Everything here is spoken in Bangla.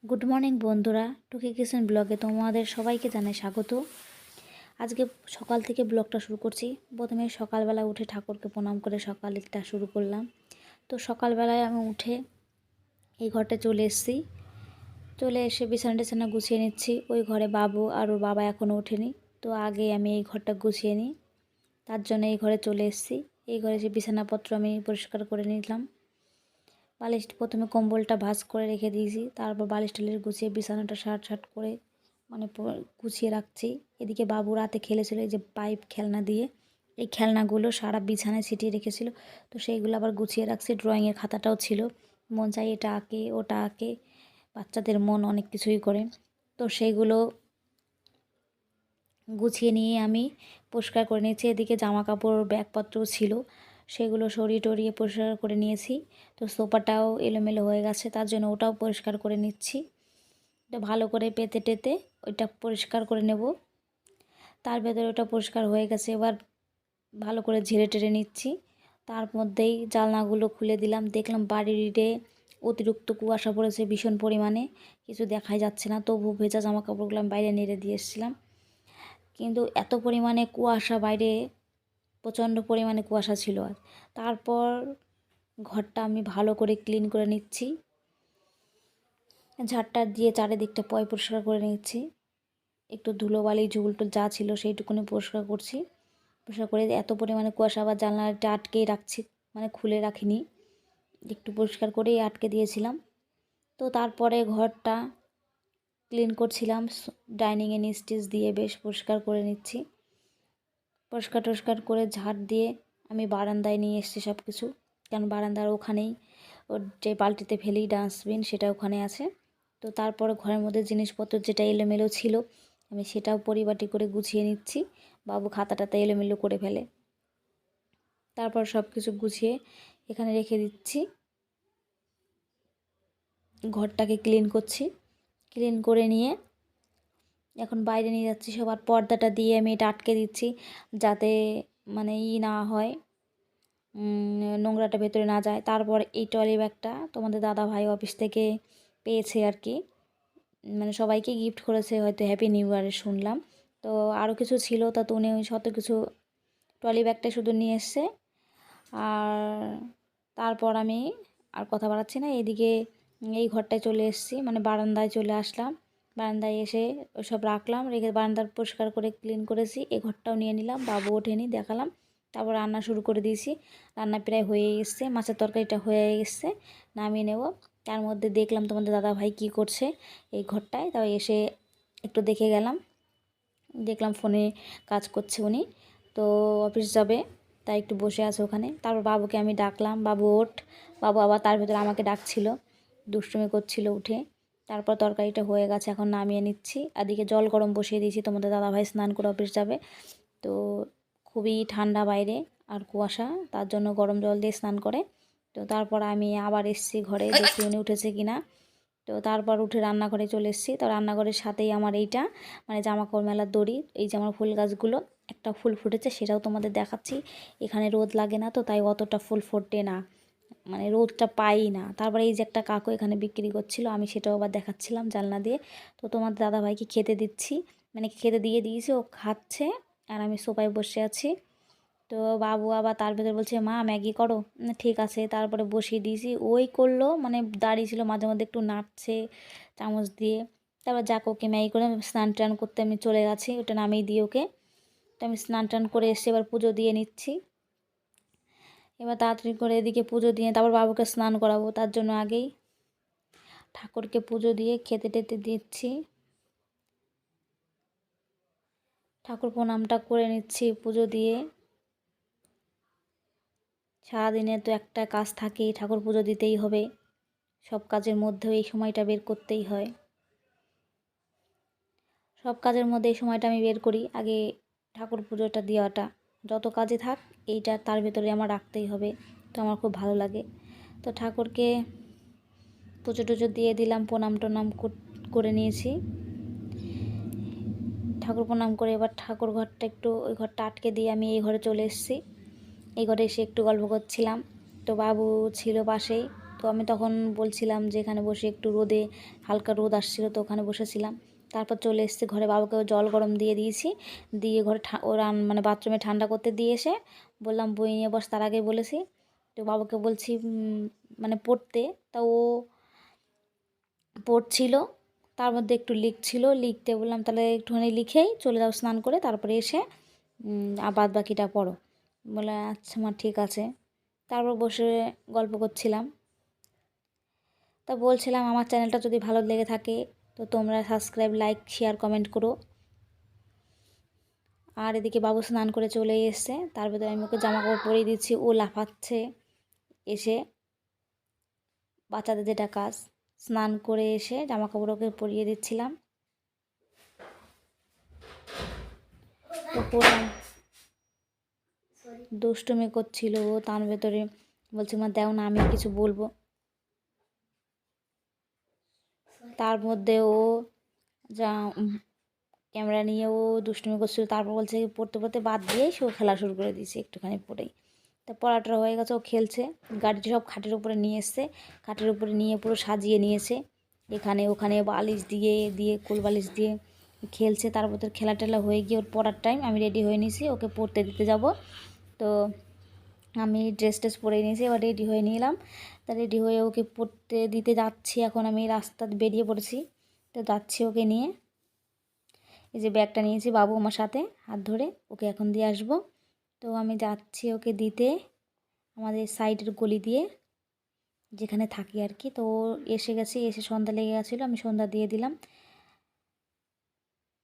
গুড মর্নিং বন্ধুরা, টুকি কিচেন ব্লগে তোমাদের সবাইকে জানাই স্বাগত। আজকে সকাল থেকে ব্লগটা শুরু করছি। প্রথমে সকালবেলা উঠে ঠাকুরকে প্রণাম করে সকালটা শুরু করলাম। তো সকালবেলায় আমি উঠে এই ঘরটা চলে এসেছি। চলে এসে বিছানা টিছানা গুছিয়ে নিচ্ছি। ওই ঘরে বাবু আর ওর বাবা এখনও ওঠেনি, তো আগে আমি এই ঘরটা গুছিয়ে নিই, তার জন্য এই ঘরে চলে এসেছি। এই ঘরে এসে বিছানাপত্র আমি পরিষ্কার করে নিলাম। বালিশ প্রথমে কম্বলটা ভাঁজ করে রেখে দিয়েছি, তারপর বালিশ টালিশ গুছিয়ে বিছানাটা সাট করে গুছিয়ে রাখছি। এদিকে বাবু রাতে খেলেছিল এই যে পাইপ খেলনা দিয়ে, এই খেলনাগুলো সারা বিছানায় ছিটিয়ে রেখেছিল, তো সেইগুলো আবার গুছিয়ে রাখছি। ড্রয়িংয়ের খাতাটাও ছিল, মন চাই এটা আঁকে ওটা আঁকে, বাচ্চাদের মন অনেক কিছুই করে। তো সেইগুলো গুছিয়ে নিয়ে আমি পরিষ্কার করে নিয়েছি। এদিকে জামা কাপড় ব্যাগপত্রও ছিল, সেগুলো সরিয়ে টরিয়ে পরিষ্কার করে নিয়েছি। তো সোফাটাও এলোমেলো হয়ে গেছে, তার জন্য ওটাও পরিষ্কার করে নিচ্ছি। তো ভালো করে পেতে টেতে ওইটা পরিষ্কার করে নেব। তার ভেতরে ওটা পরিষ্কার হয়ে গেছে, এবার ভালো করে ঝেড়ে টেড়ে নিচ্ছি। তার মধ্যেই জানলাগুলো খুলে দিলাম, দেখলাম বাড়িতে অতিরিক্ত কুয়াশা পড়েছে ভীষণ পরিমাণে, কিছু দেখাই যাচ্ছে না। তবু ভেজা জামা কাপড়গুলো আমি বাইরে নেড়ে দিয়ে এসেছিলাম, কিন্তু এত পরিমাণে কুয়াশা, বাইরে প্রচণ্ড পরিমাণে কুয়াশা ছিল। আর তারপর ঘরটা আমি ভালো করে ক্লিন করে নিচ্ছি, ঝাড়টা দিয়ে চারিদিকটা পরিষ্কার করে নিচ্ছি। একটু ধুলোবালি ঝুলটুল যা ছিল সেইটুকুনি পরিষ্কার করছি। পরিষ্কার করে এত পরিমাণে কুয়াশা, আবার জানলাটা আটকেই রাখছি, মানে খুলে রাখিনি, একটু পরিষ্কার করেই আটকে দিয়েছিলাম। তো তারপরে ঘরটা ক্লিন করছিলাম, ডাইনিংয়ে নিচ টিচ দিয়ে বেশ পরিষ্কার করে নিচ্ছি। পরিষ্কার টরিষ্কার করে ঝাড় দিয়ে আমি বারান্দায় নিয়ে এসেছি সব কিছু, কারণ বারান্দার ওখানেই ওর যে বালতিতে ফেলি ডাস্টবিন সেটা ওখানে আছে। তো তারপরে ঘরের মধ্যে জিনিসপত্র যেটা এলোমেলো ছিল আমি সেটাও পরিপাটি করে গুছিয়ে নিচ্ছি। বাবু খাতাটাতে এলোমেলো করে ফেলে, তারপর সব কিছু গুছিয়ে এখানে রেখে দিচ্ছি। ঘরটাকে ক্লিন করছি, ক্লিন করে নিয়ে এখন বাইরে নিয়ে যাচ্ছি। সবার পর্দাটা দিয়ে আমি এটা আটকে দিচ্ছি, যাতে মানে না হয়, নোংরাটা ভেতরে না যায়। তারপর এই ট্রলি ব্যাগটা তোমাদের দাদা ভাই অফিস থেকে পেয়েছে আর কি, মানে সবাইকে গিফট করেছে হয়তো, হ্যাপি নিউ ইয়ারে শুনলাম। তো আরও কিছু ছিল, তা তো উনি ওই শত কিছু ট্রলি ব্যাগটা শুধু নিয়ে এসছে। আর তারপর আমি আর কথা বাড়াচ্ছি না, এদিকে এই ঘরটায় চলে এসেছি, মানে বারান্দায় চলে আসলাম। বারান্দায় এসে ওসব রাখলাম, রেখে বারান্দার পরিষ্কার করে ক্লিন করেছি। এই ঘরটাও নিয়ে নিলাম, বাবু ওঠেনি, দেখালাম। তারপর রান্না শুরু করে দিয়েছি, রান্না প্রায় হয়ে এসছে, মাছের তরকারিটা হয়ে এসছে, নামিয়ে নেব। তার মধ্যে দেখলাম তোমাদের দাদা ভাই কী করছে এই ঘরটায়, তাই এসে একটু দেখে গেলাম, দেখলাম ফোনে কাজ করছে উনি, তো অফিস যাবে তাই একটু বসে আছে ওখানে। তারপর বাবুকে আমি ডাকলাম, বাবু ওঠ। বাবু আবার তার ভেতরে আমাকে ডাকছিল, দুষ্টুমি করছিল উঠে। তারপর তরকারিটা হয়ে গেছে, এখন নামিয়ে নিচ্ছি। এদিকে জল গরম বসিয়ে দিয়েছি, তোমাদের দাদাভাই স্নান করে অফিস যাবে। তো খুবই ঠান্ডা বাইরে আর কুয়াশা, তার জন্য গরম জল দিয়ে স্নান করে। তো তারপর আমি আবার এসেছি ঘরে, দেখি উনি উঠেছে কিনা। তো তারপর উঠে রান্নাঘরে চলে এসেছি। তো রান্নাঘরের সাথেই আমার এইটা, মানে জামাকাপড় মেলার দড়ি, এই যে আমার ফুল গাছগুলো একটা ফুল ফুটেছে সেটাও তোমাদের দেখাচ্ছি। এখানে রোদ লাগে না, তো তাই অতটা ফুল ফোটে না, মানে রোদটা পাই না। তারপরে এই যে একটা কাকু এখানে বিক্রি করছিল, আমি সেটাও আবার দেখাচ্ছিলাম জানলা দিয়ে। তো তোমার দাদাভাইকে খেতে দিচ্ছি, মানে খেতে দিয়ে দিয়েছি, ও খাচ্ছে আর আমি সোফায় বসে আছি। তো বাবু আবার তার ভেতরে বলছে মা ম্যাগি করো, ঠিক আছে। তারপরে বসিয়ে দিয়েছি, ওই করলো, মানে দাঁড়িয়ে ছিল, মাঝে মধ্যে একটু নাড়ছে চামচ দিয়ে। তারপর যাক ওকে ম্যাগি করে স্নান টান করতে আমি চলে গেছি, ওটা নামিয়ে দিয়ে ওকে। তো আমি স্নান টান করে এসে এবার পুজো দিয়ে নিচ্ছি। এবার তাড়াতাড়ি করে এদিকে পুজো দিয়ে তারপর বাবুকে স্নান করাবো, তার জন্য আগেই ঠাকুরকে পুজো দিয়ে খেতে টেতে দিচ্ছি, ঠাকুর প্রণামটা করে নিচ্ছি পুজো দিয়ে। সারাদিনে তো একটা কাজ থাকেই, ঠাকুর পুজো দিতেই হবে, সব কাজের মধ্যেও এই সময়টা বের করতেই হয়। সব কাজের মধ্যে এই সময়টা আমি বের করি, আগে ঠাকুর পুজোটা দেওয়াটা, যত কাজে থাক এইটা তার ভেতরে আমার রাখতেই হবে, তো আমার খুব ভালো লাগে। তো ঠাকুরকে পুজো টুজো দিয়ে দিলাম, প্রণাম টনাম করে নিয়েছি। ঠাকুর প্রণাম করে এবার ঠাকুর ঘরটা একটু, ওই ঘরটা আটকে দিয়ে আমি এই ঘরে চলে এসেছি। এই ঘরে এসে একটু গল্প করছিলাম, তো বাবু ছিল পাশেই, তো তো আমি তখন বলছিলাম যে এখানে বসে একটু রোদে, হালকা রোদ আসছিলো তো ওখানে বসেছিলাম। তারপর চলে এসেছি ঘরে, বাবাকে জল গরম দিয়ে দিয়েছি, দিয়ে ঘরে মানে বাথরুমে ঠান্ডা করতে দিয়ে এসে বললাম বই নিয়ে বস, তার আগেই বলেছি। তো বাবাকে বলছি মানে পড়তে, তা ও পড়ছিল, তার মধ্যে একটু লিখছিল, লিখতে বললাম তাহলে একটুখানি লিখেই চলে যাও স্নান করে, তারপরে এসে বাদ বাকিটা পড়ো। বলে আচ্ছা মা ঠিক আছে। তারপর বসে গল্প করছিলাম। তা বলছিলাম আমার চ্যানেলটা যদি ভালো লেগে থাকে তো তোমরা সাবস্ক্রাইব, লাইক, শেয়ার, কমেন্ট করো। আর এদিকে বাবু স্নান করে চলে এসছে, তার ভেতরে আমি ওকে জামা কাপড় পরিয়ে দিচ্ছি, ও লাফাচ্ছে এসে, বাচ্চাদের যেটা কাজ। স্নান করে এসে জামা কাপড় ওকে পরিয়ে দিচ্ছিলাম। তো পরলাম, দুষ্টুমি করছিল ও, তার ভেতরে বলছে মা দেও না আমি কিছু বলবো। তার মধ্যে ও যা ক্যামেরা নিয়ে ও দুষ্টুমি করছিল, তারপর বলছে পড়তে পড়তে বাদ দিয়েই সে খেলা শুরু করে দিয়েছে একটুখানি পড়েই। তা পড়াটা হয়ে গেছে, ও খেলছে, গাড়িটি সব খাটের উপরে নিয়ে এসছে, খাটের উপরে নিয়ে পুরো সাজিয়ে নিয়েছে, এখানে ওখানে বালিশ দিয়ে দিয়ে কোল বালিশ দিয়ে খেলছে। তারপর তোর খেলা টেলা হয়ে গিয়ে ওর পড়ার টাইম, আমি রেডি হয়ে নিয়েছি, ওকে পড়তে দিতে যাব। তো আমি ড্রেস ট্রেস পরে নিয়েছি, এবার রেডি হয়ে নিলাম। তা রেডি হয়ে ওকে পড়তে দিতে যাচ্ছি, এখন আমি রাস্তা বেরিয়ে পড়েছি, তো যাচ্ছি ওকে নিয়ে। এই যে ব্যাগটা নিয়েছি, বাবু আমার সাথে হাত ধরে ওকে এখন দিয়ে আসবো। তো আমি যাচ্ছি ওকে দিতে আমাদের সাইডের গলি দিয়ে, যেখানে থাকি আর কি। তো এসে গেছি, এসে সন্ধ্যা লেগে গেছিলো, আমি সন্ধ্যা দিয়ে দিলাম।